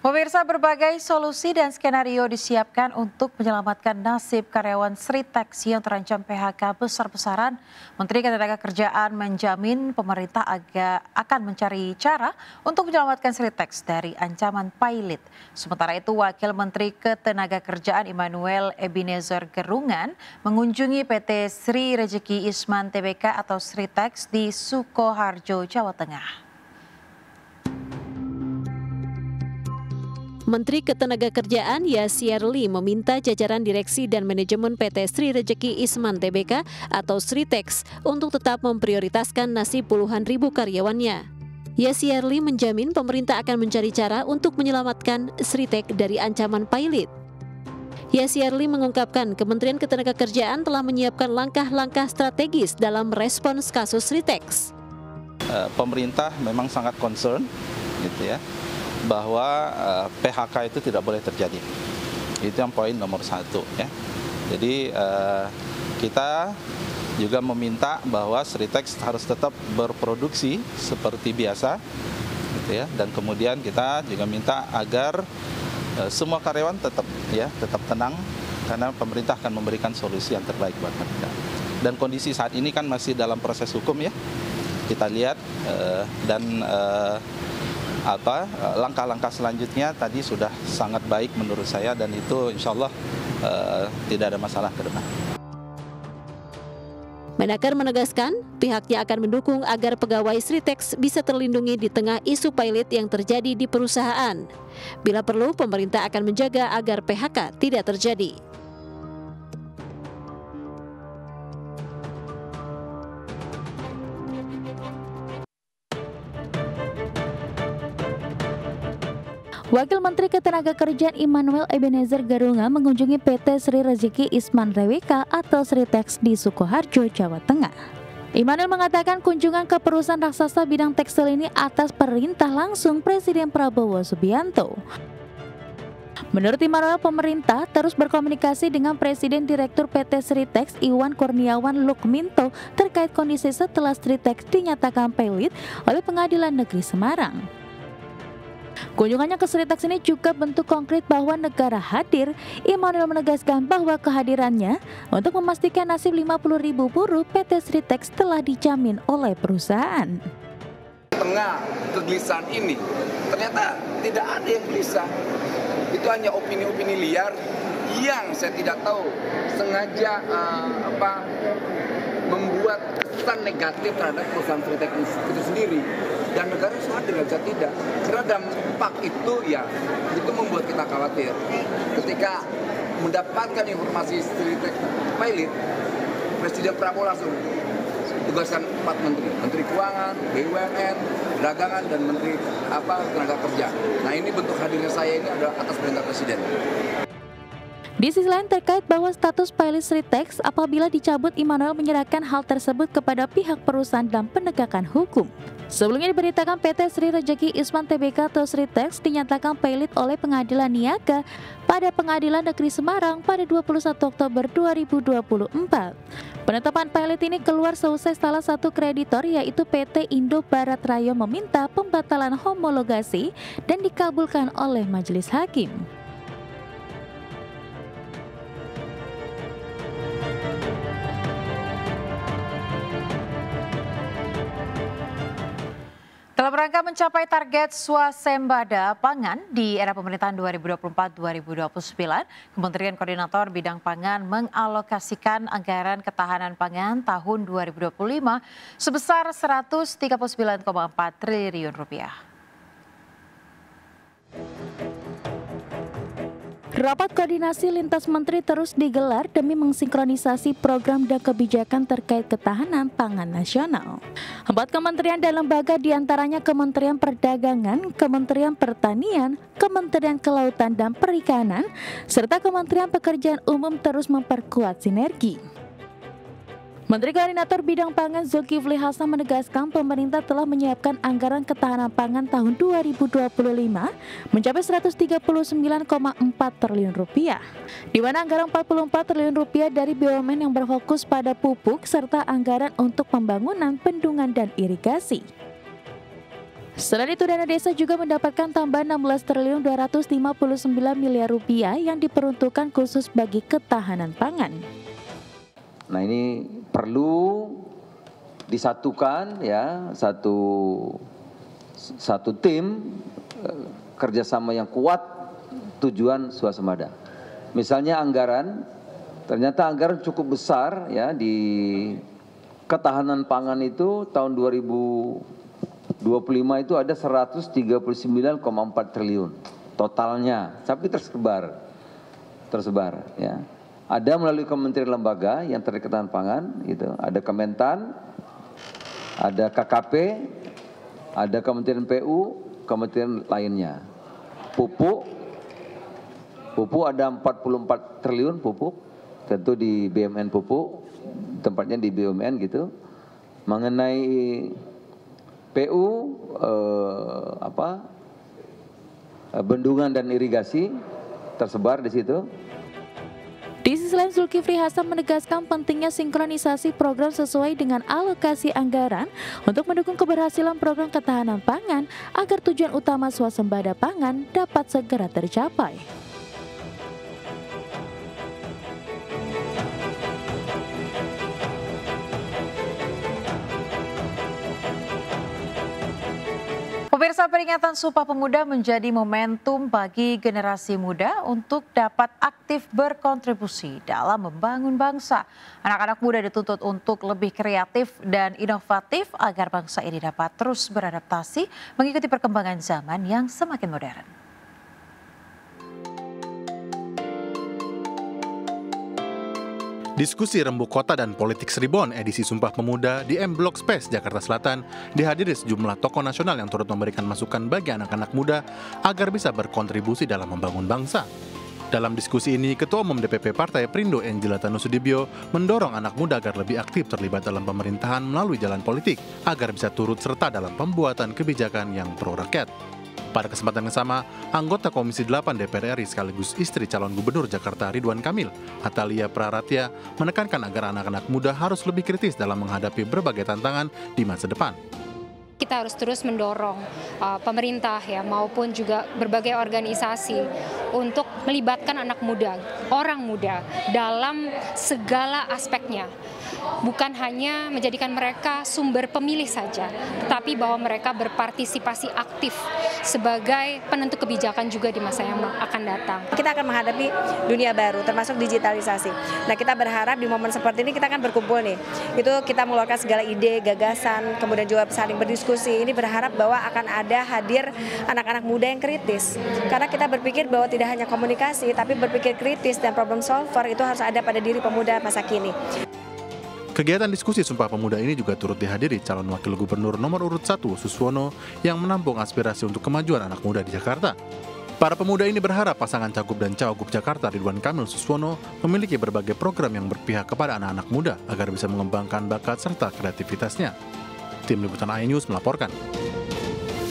Pemirsa, berbagai solusi dan skenario disiapkan untuk menyelamatkan nasib karyawan Sritex yang terancam PHK besar-besaran. Menteri Ketenagakerjaan menjamin pemerintah akan mencari cara untuk menyelamatkan Sritex dari ancaman pailit. Sementara itu, Wakil Menteri Ketenagakerjaan Immanuel Ebenezer Gerungan mengunjungi PT Sri Rejeki Isman Tbk atau Sritex di Sukoharjo, Jawa Tengah. Menteri Ketenagakerjaan Yasirli meminta jajaran direksi dan manajemen PT Sri Rejeki Isman Tbk atau Sritex untuk tetap memprioritaskan nasib puluhan ribu karyawannya. Yasirli menjamin pemerintah akan mencari cara untuk menyelamatkan Sritex dari ancaman pailit. Yasirli mengungkapkan Kementerian Ketenagakerjaan telah menyiapkan langkah-langkah strategis dalam respons kasus Sritex. Pemerintah memang sangat concern, gitu ya, bahwa PHK itu tidak boleh terjadi. Itu yang poin nomor 1 ya. Jadi kita juga meminta bahwa Sritex harus tetap berproduksi seperti biasa, gitu ya. Dan kemudian kita juga minta agar semua karyawan tetap tenang karena pemerintah akan memberikan solusi yang terbaik buat mereka. Dan kondisi saat ini kan masih dalam proses hukum ya. Kita lihat dan langkah-langkah selanjutnya tadi sudah sangat baik menurut saya dan itu insya Allah tidak ada masalah ke depan. Menaker menegaskan pihaknya akan mendukung agar pegawai Sritex bisa terlindungi di tengah isu pailit yang terjadi di perusahaan. Bila perlu, pemerintah akan menjaga agar PHK tidak terjadi. Wakil Menteri Ketenagakerjaan Immanuel Ebenezer Gerungan mengunjungi PT Sri Rejeki Isman Tbk atau Sritex di Sukoharjo, Jawa Tengah. Immanuel mengatakan kunjungan ke perusahaan raksasa bidang tekstil ini atas perintah langsung Presiden Prabowo Subianto. Menurut Immanuel, pemerintah terus berkomunikasi dengan Presiden Direktur PT Sritex Iwan Kurniawan Lukminto terkait kondisi setelah Sritex dinyatakan pailit oleh Pengadilan Negeri Semarang. Kunjungannya ke Sritex ini juga bentuk konkret bahwa negara hadir. Immanuel menegaskan bahwa kehadirannya untuk memastikan nasib 50.000 buruh PT Sritex telah dijamin oleh perusahaan. Tengah kegelisahan ini, ternyata tidak ada yang gelisah. Itu hanya opini-opini liar yang saya tidak tahu sengaja membuat kesan negatif terhadap perusahaan Sritex itu sendiri. Dan negara sadar nggak bisa tidak, karena dampak itu itu membuat kita khawatir. Ketika mendapatkan informasi Sritex pailit, Presiden Prabowo langsung tugaskan 4 menteri, Menteri Keuangan, BUMN, Perdagangan, dan Menteri Tenaga Kerja. Nah, ini bentuk hadirnya saya ini adalah atas perintah Presiden. Di sisi lain terkait bahwa status pailit Sritex apabila dicabut, Immanuel menyerahkan hal tersebut kepada pihak perusahaan dan penegakan hukum. Sebelumnya diberitakan PT Sri Rejeki Isman Tbk atau Sritex dinyatakan pailit oleh Pengadilan Niaga pada Pengadilan Negeri Semarang pada 21 Oktober 2024. Penetapan pailit ini keluar seusai salah satu kreditor yaitu PT Indo Barat Rayo meminta pembatalan homologasi dan dikabulkan oleh Majelis Hakim. Dalam rangka mencapai target swasembada pangan di era pemerintahan 2024-2029, Kementerian Koordinator Bidang Pangan mengalokasikan anggaran ketahanan pangan tahun 2025 sebesar Rp139,4 triliun. Rapat koordinasi lintas menteri terus digelar demi mensinkronisasi program dan kebijakan terkait ketahanan pangan nasional. 4 kementerian dan lembaga diantaranya Kementerian Perdagangan, Kementerian Pertanian, Kementerian Kelautan dan Perikanan, serta Kementerian Pekerjaan Umum terus memperkuat sinergi. Menteri Koordinator Bidang Pangan Zulkifli Hasan menegaskan pemerintah telah menyiapkan anggaran ketahanan pangan tahun 2025 mencapai Rp139,4 triliun, di mana anggaran Rp44 triliun dari BUMN yang berfokus pada pupuk serta anggaran untuk pembangunan bendungan dan irigasi. Selain itu, dana desa juga mendapatkan tambahan 16.259 miliar rupiah yang diperuntukkan khusus bagi ketahanan pangan. Nah, ini perlu disatukan ya, satu tim kerjasama yang kuat, tujuan swasembada. Misalnya anggaran, ternyata anggaran cukup besar ya di ketahanan pangan itu tahun 2025 itu ada 139,4 triliun totalnya, tapi tersebar ya. Ada melalui kementerian lembaga yang terkait ketahanan pangan, gitu. Ada Kementan, ada KKP, ada Kementerian PU, kementerian lainnya. Pupuk ada 44 triliun pupuk, tentu di BUMN pupuk, tempatnya di BUMN gitu. Mengenai PU, bendungan dan irigasi tersebar di situ. Di sisi lain, Zulkifli Hasan menegaskan pentingnya sinkronisasi program sesuai dengan alokasi anggaran untuk mendukung keberhasilan program ketahanan pangan agar tujuan utama swasembada pangan dapat segera tercapai. Pemirsa, peringatan Sumpah Pemuda menjadi momentum bagi generasi muda untuk dapat aktif berkontribusi dalam membangun bangsa. Anak-anak muda dituntut untuk lebih kreatif dan inovatif agar bangsa ini dapat terus beradaptasi mengikuti perkembangan zaman yang semakin modern. Diskusi Rembuk Kota dan Politik Seribon edisi Sumpah Pemuda di M Block Space, Jakarta Selatan dihadiri sejumlah tokoh nasional yang turut memberikan masukan bagi anak-anak muda agar bisa berkontribusi dalam membangun bangsa. Dalam diskusi ini, Ketua Umum DPP Partai Perindo Engela Tanusudibyo mendorong anak muda agar lebih aktif terlibat dalam pemerintahan melalui jalan politik agar bisa turut serta dalam pembuatan kebijakan yang pro rakyat. Pada kesempatan yang sama, anggota Komisi 8 DPR RI sekaligus istri calon gubernur Jakarta Ridwan Kamil, Atalia Praratya, menekankan agar anak-anak muda harus lebih kritis dalam menghadapi berbagai tantangan di masa depan. Kita harus terus mendorong pemerintah ya maupun juga berbagai organisasi untuk melibatkan anak muda, orang muda dalam segala aspeknya. Bukan hanya menjadikan mereka sumber pemilih saja, tetapi bahwa mereka berpartisipasi aktif sebagai penentu kebijakan juga di masa yang akan datang. Kita akan menghadapi dunia baru, termasuk digitalisasi. Nah, kita berharap di momen seperti ini kita akan berkumpul nih. Itu kita mengeluarkan segala ide, gagasan, kemudian juga saling berdiskusi. Ini berharap bahwa akan ada hadir anak-anak muda yang kritis. Karena kita berpikir bahwa tidak hanya komunikasi, tapi berpikir kritis dan problem solver itu harus ada pada diri pemuda masa kini. Kegiatan diskusi Sumpah Pemuda ini juga turut dihadiri calon wakil gubernur nomor urut 1 Suswono yang menampung aspirasi untuk kemajuan anak muda di Jakarta. Para pemuda ini berharap pasangan Cagup dan Cawagup Jakarta Ridwan Kamil Suswono memiliki berbagai program yang berpihak kepada anak-anak muda agar bisa mengembangkan bakat serta kreativitasnya. Tim Liputan iNews melaporkan.